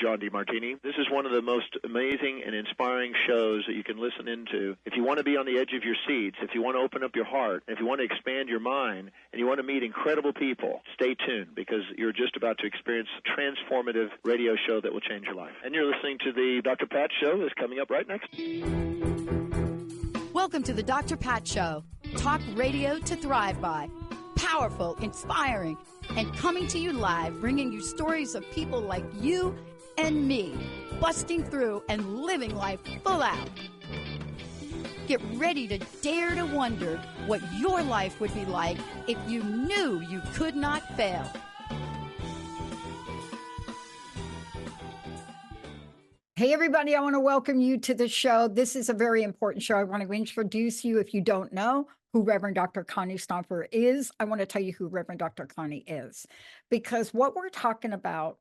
John DeMartini. This is one of the most amazing and inspiring shows that you can listen into. If you want to be on the edge of your seats, if you want to open up your heart, if you want to expand your mind, and you want to meet incredible people, stay tuned, because you're just about to experience a transformative radio show that will change your life. And you're listening to the Dr. Pat Show that's coming up right next. Welcome to the Dr. Pat Show. Talk radio to thrive by. Powerful, inspiring, and coming to you live, bringing you stories of people like you and me, busting through and living life full out. Get ready to dare to wonder what your life would be like if you knew you could not fail. Hey, everybody, I want to welcome you to the show. This is a very important show. I want to introduce you, if you don't know, who Reverend Dr. Connie Stomper is. I want to tell you who Reverend Dr. Connie is, because what we're talking about,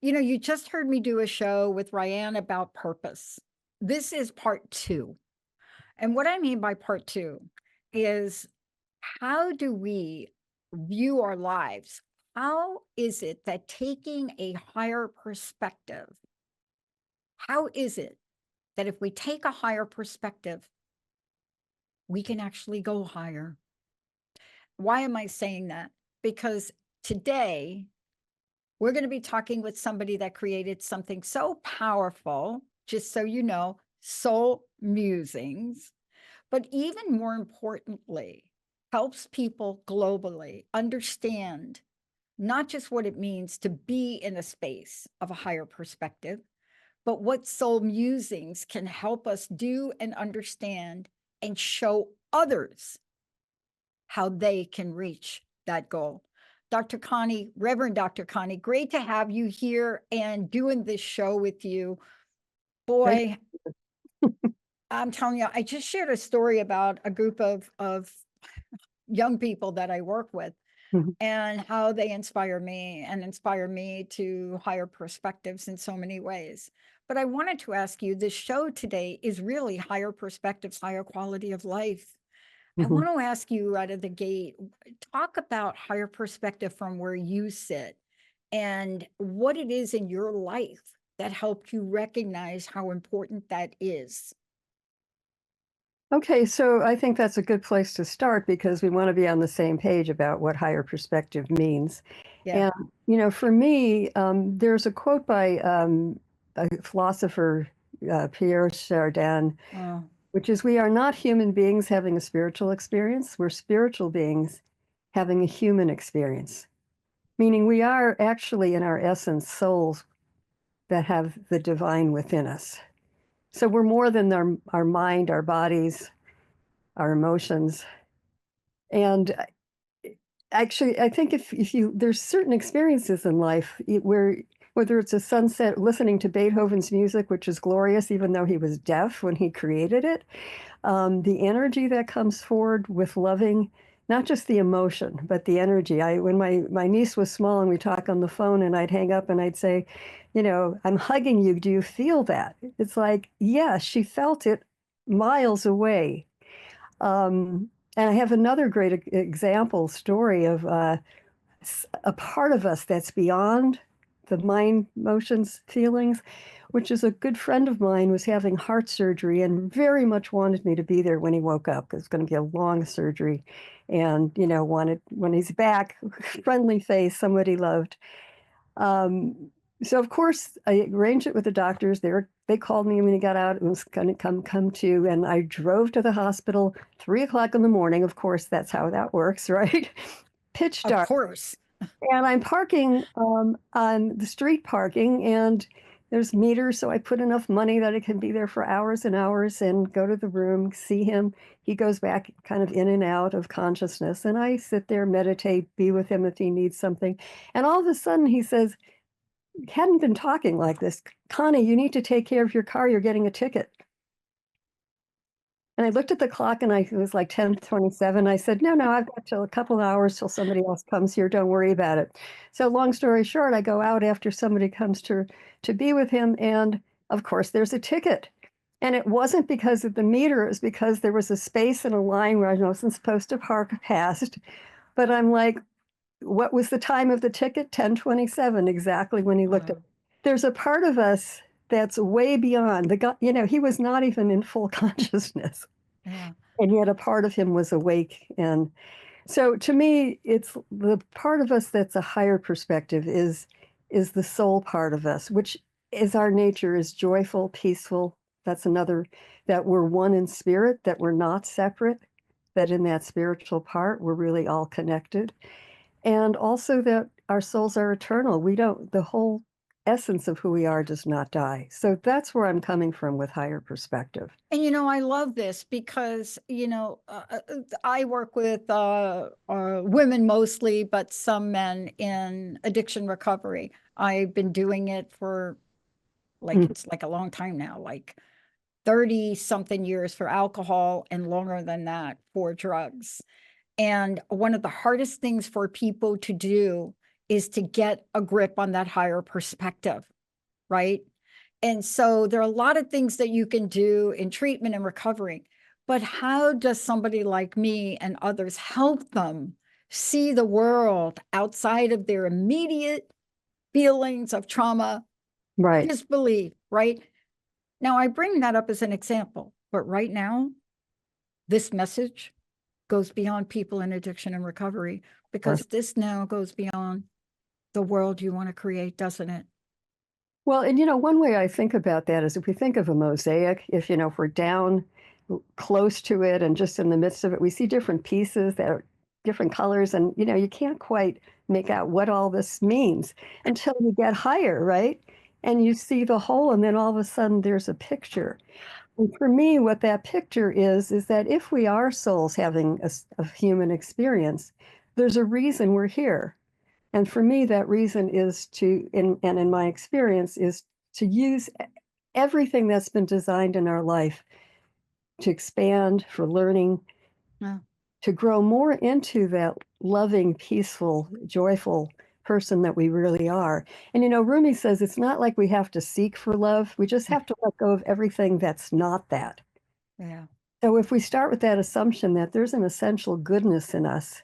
you just heard me do a show with Ryan about purpose. This is part 2. And what I mean by part 2 is, how do we view our lives? How is it that taking a higher perspective, how is it that if we take a higher perspective, we can actually go higher? Why am I saying that? Because today we're going to be talking with somebody that created something so powerful, just so you know, soul musings, but even more importantly, helps people globally understand not just what it means to be in a space of a higher perspective, but what soul musings can help us do and understand and show others how they can reach that goal. Dr. Connie, Reverend Dr. Connie, great to have you here and doing this show with you. Boy, I'm telling you, I just shared a story about a group of young people that I work with, and how they inspire me to higher perspectives in so many ways. But I wanted to ask you, this show today is really higher perspectives, higher quality of life. I want to ask you out of the gate, talk about higher perspective from where you sit and what it is in your life that helped you recognize how important that is. Okay, so I think that's a good place to start, because we want to be on the same page about what higher perspective means. Yeah. And, for me, there's a quote by a philosopher, Pierre Chardin, which is, "We are not human beings having a spiritual experience. We're spiritual beings having a human experience." Meaning we are actually, in our essence, souls that have the divine within us. So we're more than our mind, our bodies, our emotions. And actually, I think if there's certain experiences in life where, whether it's a sunset, listening to Beethoven's music, which is glorious, even though he was deaf when he created it, the energy that comes forward with loving, not just the emotion, but the energy. When my niece was small and we talk on the phone, and I'd hang up and I'd say, "I'm hugging you. Do you feel that?" It's like, yes, she felt it miles away. And I have another great example story of a part of us that's beyond the mind, emotions, feelings, which is a good friend of mine was having heart surgery and very much wanted me to be there when he woke up, because it's going to be a long surgery, and wanted, when he's back, friendly face, somebody loved. So of course I arranged it with the doctors. They called me when he got out and was going to come to, and I drove to the hospital 3:00 in the morning. Of course, that's how that works, right? Pitch dark. Of course. And I'm parking on the street parking, and there's meters, so I put enough money that I can be there for hours and hours and go to the room, see him. He goes back kind of in and out of consciousness, and I sit there, meditate, be with him if he needs something. And all of a sudden he says, hadn't been talking like this, "Connie, you need to take care of your car. You're getting a ticket." And I looked at the clock, and it was like 10:27. I said, no, I've got till a couple of hours till somebody else comes here. Don't worry about it. So long story short, I go out after somebody comes to be with him. And of course, there's a ticket. And it wasn't because of the meter. It was because there was a space in a line where I wasn't supposed to park past. But I'm like, what was the time of the ticket? 10:27, exactly when he looked at. there's a part of us that's way beyond the God. He was not even in full consciousness. Yeah. And yet a part of him was awake. And so to me, it's the part of us that's a higher perspective is the soul part of us, which is our nature, is joyful, peaceful. That's another, that we're one in spirit, that we're not separate, that in that spiritual part, we're really all connected. And also that our souls are eternal. The whole essence of who we are does not die. So that's where I'm coming from with higher perspective. And I love this because I work with women mostly, but some men in addiction recovery. I've been doing it for it's like a long time now, like 30 something years for alcohol and longer than that for drugs. And one of the hardest things for people to do is to get a grip on that higher perspective, right? And so there are a lot of things that you can do in treatment and recovery, but how does somebody like me and others help them see the world outside of their immediate feelings of trauma, Right. disbelief, right? Now, I bring that up as an example, but right now, this message goes beyond people in addiction and recovery because this now goes beyond the world you want to create, doesn't it? Well, and one way I think about that is if we think of a mosaic, if we're down close to it and just in the midst of it, we see different pieces that are different colors, and you can't quite make out what all this means until you get higher, right? And you see the whole, and then all of a sudden there's a picture. And for me, what that picture is that if we are souls having a human experience, there's a reason we're here. And for me, that reason is in my experience, is to use everything that's been designed in our life to expand, for learning, to grow more into that loving, peaceful, joyful person that we really are. And Rumi says it's not like we have to seek for love. We just have to let go of everything that's not that. Yeah. So if we start with that assumption that there's an essential goodness in us,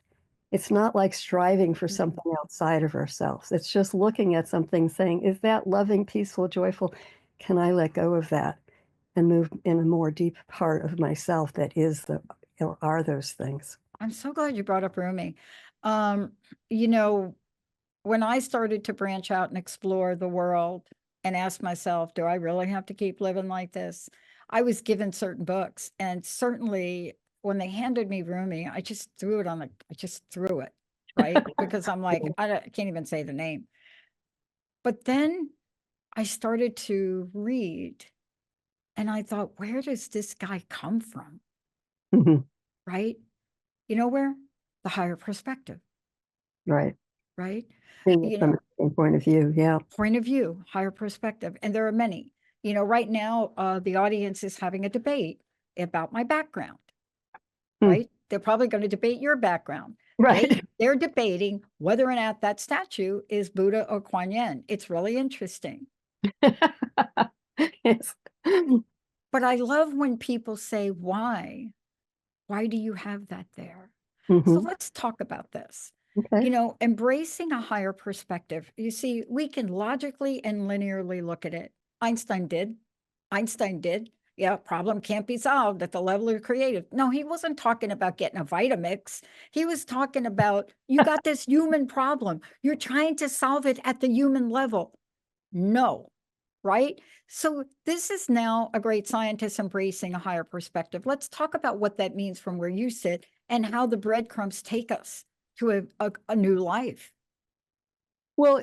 it's not like striving for something outside of ourselves. It's just looking at something saying, is that loving, peaceful, joyful? Can I let go of that and move in a more deep part of myself that are those things? I'm so glad you brought up Rumi. When I started to branch out and explore the world and ask myself, do I really have to keep living like this? I was given certain books, and certainly when they handed me Rumi, I just threw it, right? Because I'm like, I can't even say the name. But then I started to read, and I thought, where does this guy come from? Right? You know where? The higher perspective. Right. Right? From a point of view, yeah. Point of view, higher perspective. And there are many. Right now, the audience is having a debate about my background, right? They're probably going to debate your background. Right. They're debating whether or not that statue is Buddha or Kuan Yin. It's really interesting. Yes. But I love when people say, why? Why do you have that there? So let's talk about this. Okay. Embracing a higher perspective. You see, we can logically and linearly look at it. Einstein did. Yeah, problem can't be solved at the level of creative. No, he wasn't talking about getting a Vitamix. He was talking about, you got this human problem. You're trying to solve it at the human level. No, right? So this is now a great scientist embracing a higher perspective. Let's talk about what that means from where you sit and how the breadcrumbs take us to a new life. Well,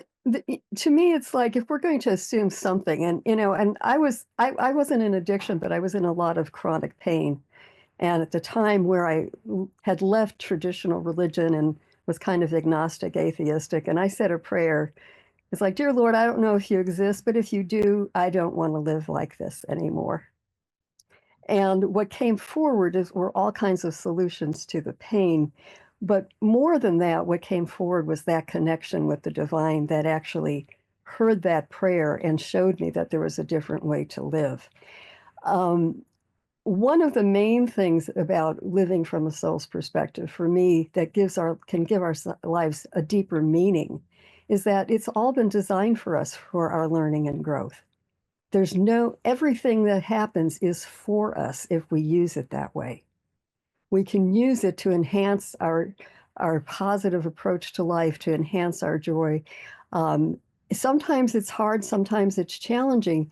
to me, it's like if we're going to assume something, and I wasn't in addiction, but I was in a lot of chronic pain. And at the time where I had left traditional religion and was kind of agnostic, atheistic, and I said a prayer. It's like, dear Lord, I don't know if you exist, but if you do, I don't want to live like this anymore. And what came forward were all kinds of solutions to the pain. But more than that, what came forward was that connection with the divine that actually heard that prayer and showed me that there was a different way to live. One of the main things about living from a soul's perspective for me that can give our lives a deeper meaning is that it's all been designed for us for our learning and growth. Everything that happens is for us if we use it that way. We can use it to enhance our positive approach to life, to enhance our joy. Sometimes it's hard, sometimes it's challenging,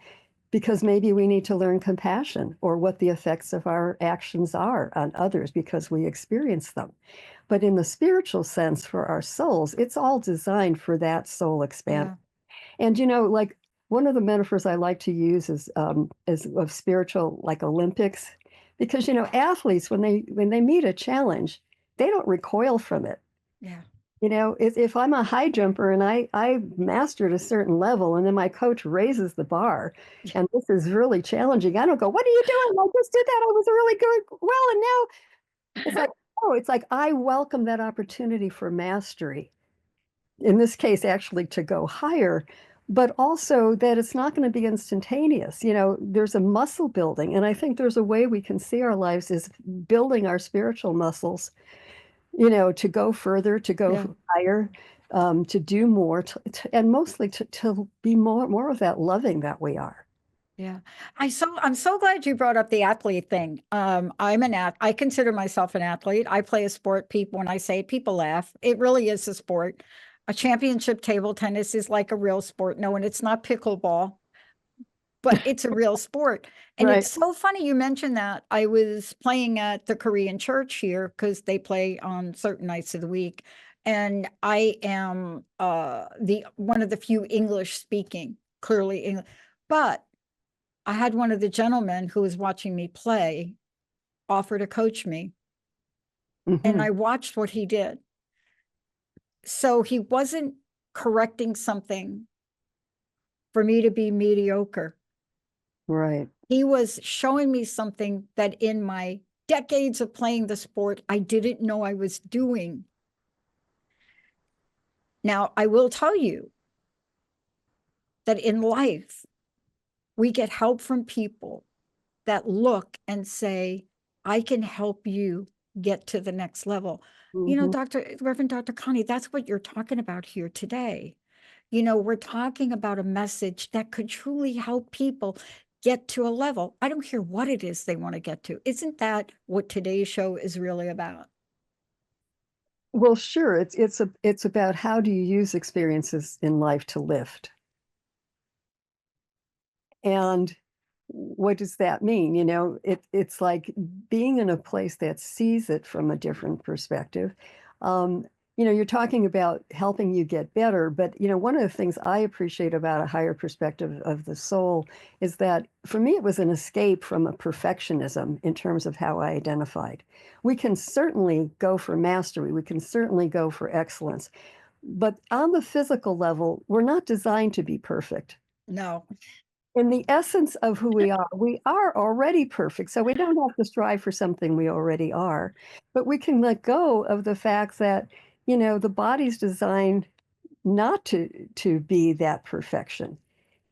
because maybe we need to learn compassion or what the effects of our actions are on others because we experience them. But in the spiritual sense, for our souls, it's all designed for that soul expansion. Yeah. And, like one of the metaphors I like to use is of spiritual, like Olympics, because, athletes, when they meet a challenge, they don't recoil from it. Yeah. If I'm a high jumper and I mastered a certain level and then my coach raises the bar and this is really challenging, I don't go, what are you doing? I just did that. I was really good. Well, and now it's like I welcome that opportunity for mastery. In this case, actually to go higher, but also that it's not going to be instantaneous. There's a muscle building. And I think there's a way we can see our lives as building our spiritual muscles, to go further, to go higher, to do more, and mostly to be more of that loving that we are. Yeah. I'm so glad you brought up the athlete thing. I consider myself an athlete. I play a sport. When I say it, people laugh. It really is a sport. A championship table tennis is like a real sport. No, and it's not pickleball, but it's a real sport. And It's so funny you mentioned that. I was playing at the Korean church here because they play on certain nights of the week. And I am one of the few English speaking, clearly English. But I had one of the gentlemen who was watching me play offer to coach me. Mm-hmm. And I watched what he did. So he wasn't correcting something for me to be mediocre. Right. He was showing me something that in my decades of playing the sport, I didn't know I was doing. Now, I will tell you that in life, we get help from people that look and say, I can help you get to the next level. Mm-hmm. Reverend Dr. Connie, that's what you're talking about here today. We're talking about a message that could truly help people get to a level. I don't care what it is they want to get to. Isn't that what today's show is really about? Well, sure. It's about how do you use experiences in life to lift. And what does that mean? It's like being in a place that sees it from a different perspective. You're talking about helping you get better, but one of the things I appreciate about a higher perspective of the soul is that for me, it was an escape from a perfectionism in terms of how I identified. We can certainly go for mastery. We can certainly go for excellence. But on the physical level, we're not designed to be perfect. No. In the essence of who we are already perfect. So we don't have to strive for something we already are, but we can let go of the fact that, the body's designed not to be that perfection.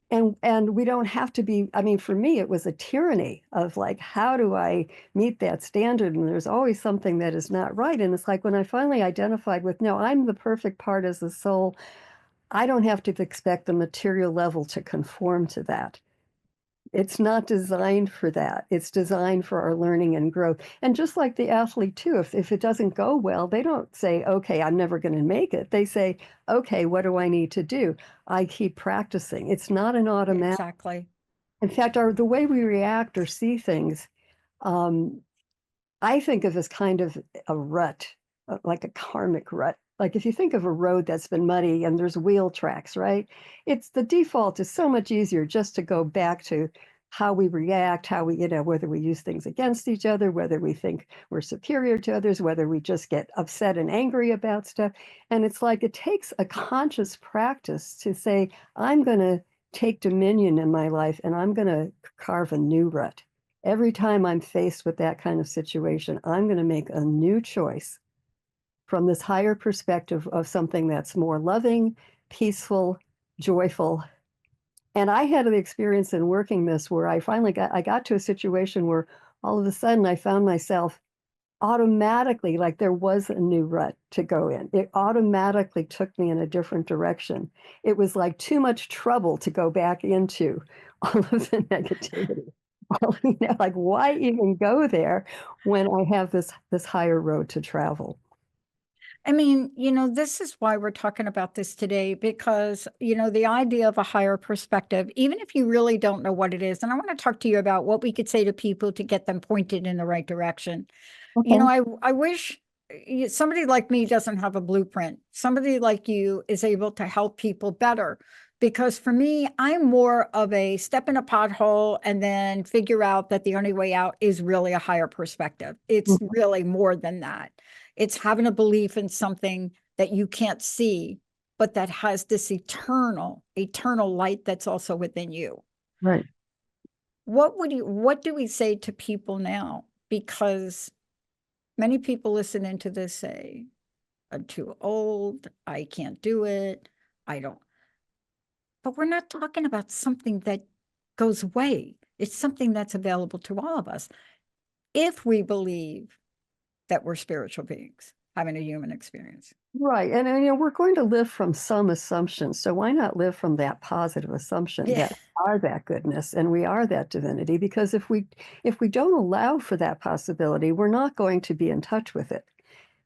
And we don't have to be, for me, it was a tyranny of like, how do I meet that standard? And there's always something that is not right. And it's like when I finally identified with, no, I'm the perfect part as the soul. I don't have to expect the material level to conform to that. It's not designed for that. It's designed for our learning and growth. And just like the athlete too, if it doesn't go well, they don't say, okay, I'm never going to make it. They say, okay, what do I need to do? I keep practicing. It's not an automatic. Exactly. In fact, the way we react or see things, I think of as kind of a rut, like a karmic rut. Like if you think of a road that's been muddy and there's wheel tracks, right? It's the default is so much easier just to go back to how we react, how we, whether we use things against each other, whether we think we're superior to others, whether we just get upset and angry about stuff. And it's like it takes a conscious practice to say, I'm going to take dominion in my life and I'm going to carve a new rut. Every time I'm faced with that kind of situation, I'm going to make a new choice from this higher perspective of something that's more loving, peaceful, joyful. And I had an experience in working this where I finally got to a situation where all of a sudden I found myself automatically, like there was a new rut to go in. It automatically took me in a different direction. It was like too much trouble to go back into all of the negativity. Like why even go there when I have this higher road to travel? I mean, this is why we're talking about this today, because, the idea of a higher perspective, even if you really don't know what it is, and I want to talk to you about what we could say to people to get them pointed in the right direction. Okay. I wish somebody like me doesn't have a blueprint. Somebody like you is able to help people better. Because for me, I'm more of a step in a pothole and then figure out that the only way out is really a higher perspective. It's really more than that. It's having a belief in something that you can't see, but that has this eternal light that's also within you. Right. What do we say to people now? Because many people listening to this say, I'm too old, I can't do it, I don't. But we're not talking about something that goes away. It's something that's available to all of us if we believe that we're spiritual beings having a human experience. Right. And we're going to live from some assumptions. So why not live from that positive assumption that we are that goodness and we are that divinity? Because if we don't allow for that possibility, we're not going to be in touch with it.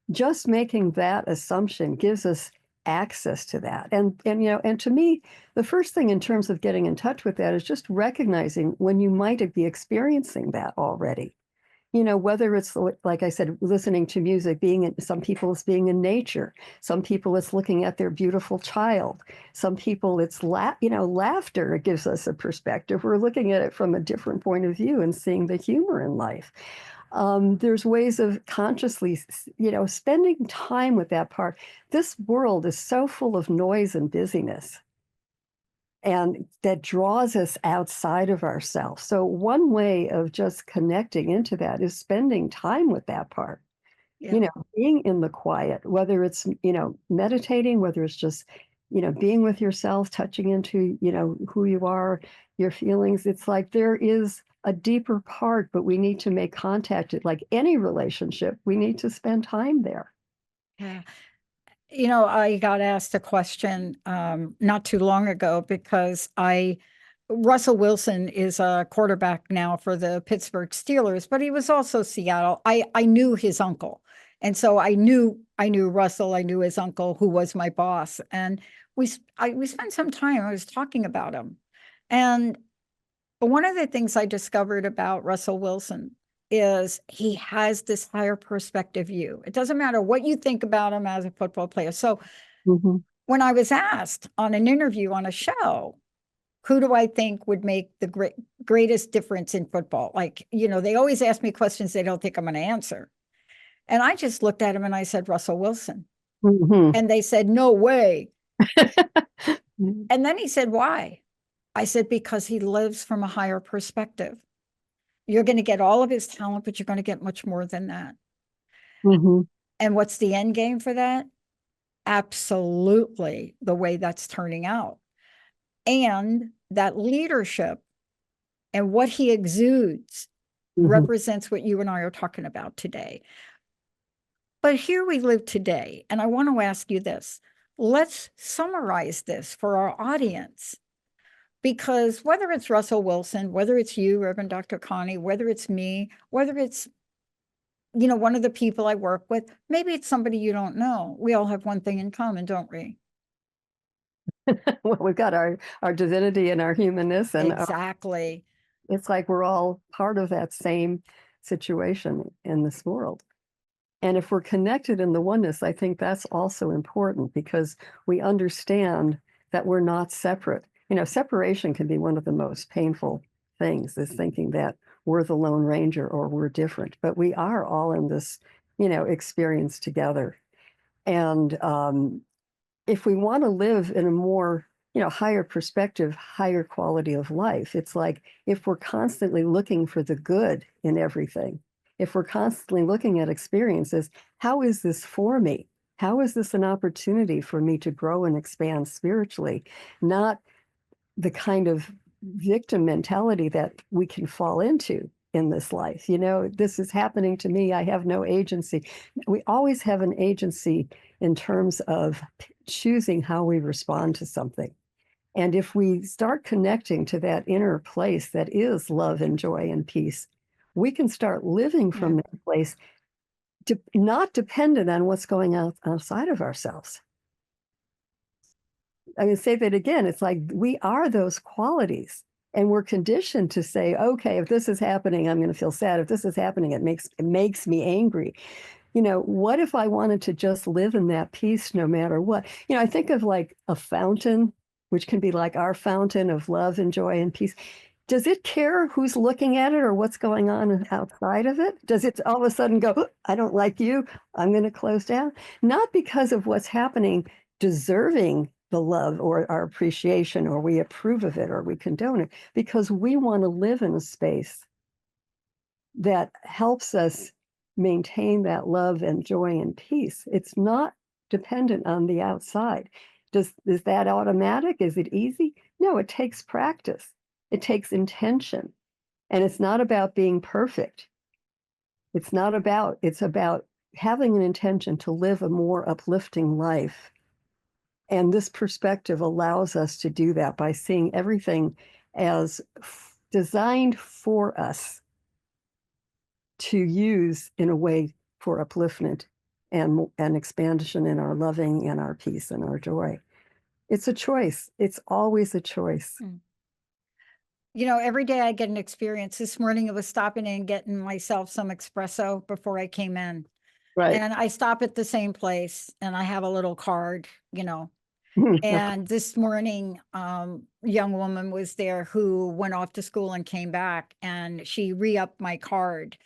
Just making that assumption gives us access to that. And to me, the first thing in terms of getting in touch with that is just recognizing when you might be experiencing that already. Whether it's, like I said, listening to music, some people it's being in nature, some people it's looking at their beautiful child, some people it's laughter. It gives us a perspective. We're looking at it from a different point of view and seeing the humor in life. There's ways of consciously, spending time with that part. This world is so full of noise and busyness, and that draws us outside of ourselves. So one way of just connecting into that is spending time with that part. Yeah. Being in the quiet, whether it's, meditating, whether it's just, being with yourself, touching into, who you are, your feelings. It's like there is a deeper part, but we need to make contact. Like any relationship, we need to spend time there. Yeah. I got asked a question not too long ago because Russell Wilson is a quarterback now for the Pittsburgh Steelers, but he was also Seattle. I knew his uncle. And so I knew Russell, I knew his uncle, who was my boss. And we spent some time, I was talking about him. And one of the things I discovered about Russell Wilson is he has this higher perspective view. It doesn't matter what you think about him as a football player. So when I was asked on an interview on a show, who do I think would make the greatest difference in football? Like, they always ask me questions they don't think I'm going to answer. And I just looked at him and I said, Russell Wilson. And they said, no way. And then he said, why? I said, because he lives from a higher perspective. You're going to get all of his talent, but you're going to get much more than that. And what's the end game for that? Absolutely the way that's turning out. And that leadership and what he exudes represents what you and I are talking about today. But here we live today, and I want to ask you this. Let's summarize this for our audience. Because whether it's Russell Wilson, whether it's you, Reverend Dr. Connie, whether it's me, whether it's, one of the people I work with, maybe it's somebody you don't know. We all have one thing in common, don't we? Well, we've got our divinity and our humanness. And exactly. It's like we're all part of that same situation in this world. And if we're connected in the oneness, I think that's also important because we understand that we're not separate. Separation can be one of the most painful things, is thinking that we're the Lone Ranger or we're different, but we are all in this, experience together. And if we want to live in a more, higher perspective, higher quality of life, it's like if we're constantly looking for the good in everything, if we're constantly looking at experiences, how is this for me? How is this an opportunity for me to grow and expand spiritually? Not the kind of victim mentality that we can fall into in this life. This is happening to me. I have no agency. We always have an agency in terms of choosing how we respond to something. And if we start connecting to that inner place that is love and joy and peace, we can start living from that place, not dependent on what's going on outside of ourselves. I'm going to say that again. It's like we are those qualities, and we're conditioned to say, okay, if this is happening, I'm going to feel sad. If this is happening, it makes me angry. What if I wanted to just live in that peace no matter what? I think of like a fountain, which can be like our fountain of love and joy and peace. Does it care who's looking at it or what's going on outside of it? Does it all of a sudden go, I don't like you, I'm going to close down? Not because of what's happening, deserving the love or our appreciation, or we approve of it or we condone it, because we want to live in a space that helps us maintain that love and joy and peace. It's not dependent on the outside. Is that automatic? Is it easy? No, it takes practice. It takes intention. And it's not about being perfect. It's about having an intention to live a more uplifting life. And this perspective allows us to do that by seeing everything as designed for us to use in a way for upliftment and expansion in our loving and our peace and our joy. It's a choice. It's always a choice. Every day I get an experience. This morning I was stopping in and getting myself some espresso before I came in. Right. And I stop at the same place and I have a little card, And this morning, young woman was there who went off to school and came back, and she re-upped my card.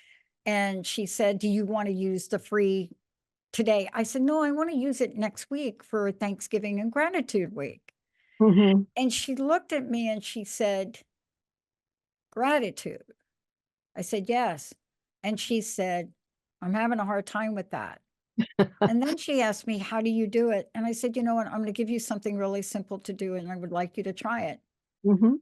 And she said, do you want to use the free today? I said, no, I want to use it next week for Thanksgiving and Gratitude Week. Mm-hmm. And she looked at me and she said, gratitude. I said, yes. And she said, I'm having a hard time with that. And then she asked me, how do you do it? And I said, you know what? I'm going to give you something really simple to do, and I would like you to try it. Mm-hmm.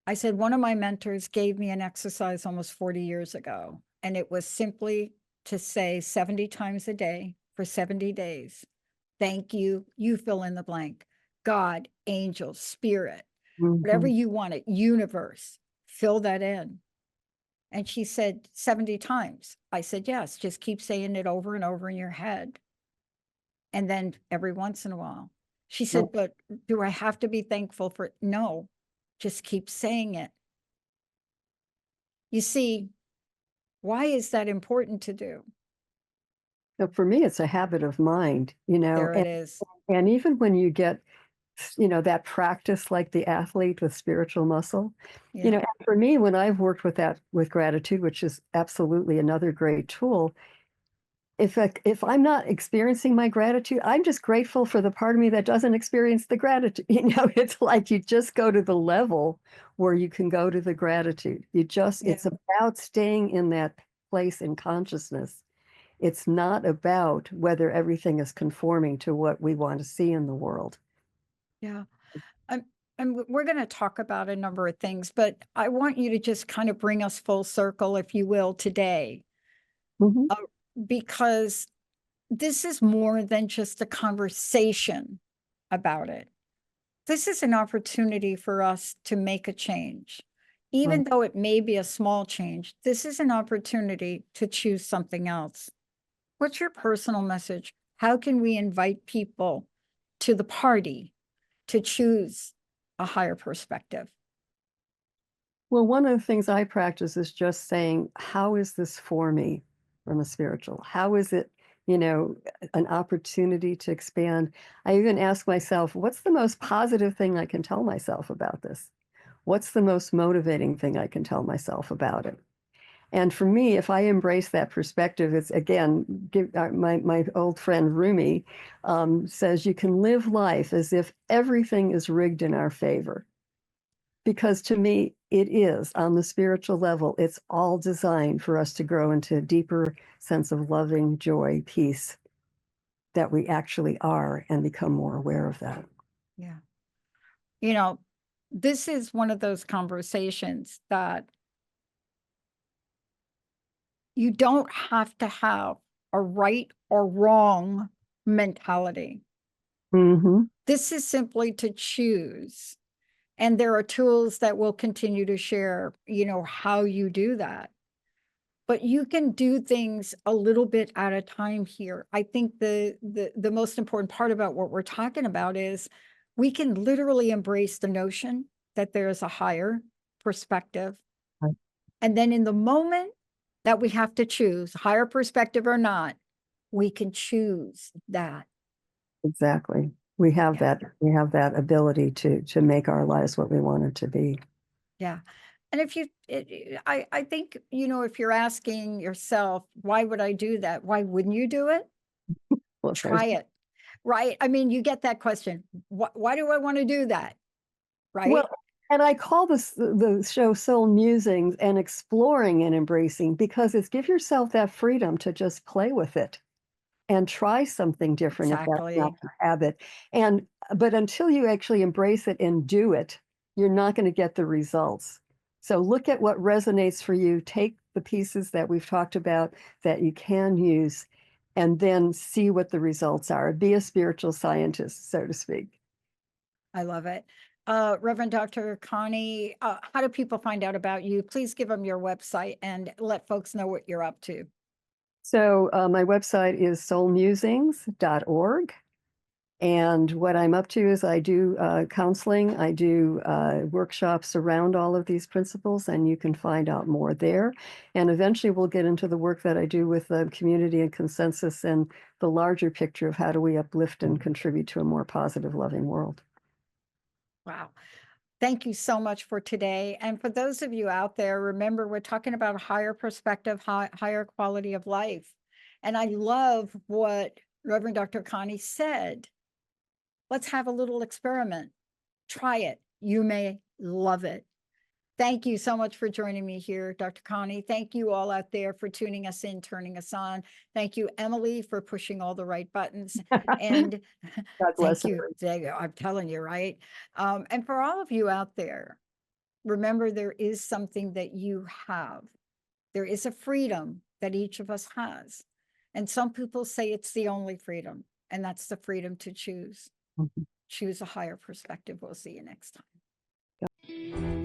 I said, one of my mentors gave me an exercise almost 40 years ago, and it was simply to say 70 times a day for 70 days. Thank you. You fill in the blank. God, angel, spirit, whatever you want it, universe, fill that in. And she said 70 times. I said, yes, just keep saying it over and over in your head. And then every once in a while, she said, but do I have to be thankful for it? No, just keep saying it. You see, why is that important to do? So for me, it's a habit of mind, There it is. And even when you get, that practice like the athlete with spiritual muscle, and for me, when I've worked with that, with gratitude, which is absolutely another great tool, if I'm not experiencing my gratitude, I'm just grateful for the part of me that doesn't experience the gratitude. It's like you just go to the level where you can go to the gratitude. It's about staying in that place in consciousness. It's not about whether everything is conforming to what we want to see in the world. Yeah. And we're going to talk about a number of things, but I want you to just kind of bring us full circle, if you will, today. Mm-hmm. Because this is more than just a conversation about it. This is an opportunity for us to make a change. Even though it may be a small change, this is an opportunity to choose something else. What's your personal message? How can we invite people to the party to choose a higher perspective? Well, one of the things I practice is just saying, how is this for me from a spiritual? How is it, an opportunity to expand? I even ask myself, what's the most positive thing I can tell myself about this? What's the most motivating thing I can tell myself about it? And for me, if I embrace that perspective, it's again, my old friend Rumi says you can live life as if everything is rigged in our favor. Because to me, it is on the spiritual level, it's all designed for us to grow into a deeper sense of loving joy, peace that we actually are, and become more aware of that. Yeah. This is one of those conversations that You don't have to have a right or wrong mentality. Mm-hmm. This is simply to choose. And there are tools that will continue to share, how you do that. But you can do things a little bit at a time here. I think the most important part about what we're talking about is we can literally embrace the notion that there is a higher perspective. Right. And then in the moment that we have to choose, higher perspective or not, we can choose that. Exactly. We have that ability to make our lives what we want it to be. Yeah. And if I think, if you're asking yourself, why would I do that? Why wouldn't you do it? Well, Try it. Right. I mean, you get that question. Why do I want to do that? Right. Well, and I call the show Soul Musings and exploring and embracing because it's give yourself that freedom to just play with it and try something different if that's not Exactly. your habit. But until you actually embrace it and do it, you're not going to get the results. So look at what resonates for you. Take the pieces that we've talked about that you can use, and then see what the results are. Be a spiritual scientist, so to speak. I love it. Reverend Dr. Connie, how do people find out about you? Please give them your website and let folks know what you're up to. So my website is soulmusings.org. And what I'm up to is I do counseling, I do workshops around all of these principles, and you can find out more there. And eventually we'll get into the work that I do with the community and consensus and the larger picture of how do we uplift and contribute to a more positive, loving world. Wow. Thank you so much for today. And for those of you out there, remember, we're talking about higher perspective, higher quality of life. And I love what Reverend Dr. Connie said. Let's have a little experiment. Try it. You may love it. Thank you so much for joining me here, Dr. Connie. Thank you all out there for tuning us in, turning us on. Thank you, Emily, for pushing all the right buttons. And God bless thank you. I'm telling you, right? And for all of you out there, remember, there is something that you have. There is a freedom that each of us has. And some people say it's the only freedom, and that's the freedom to choose. Mhm. Choose a higher perspective. We'll see you next time.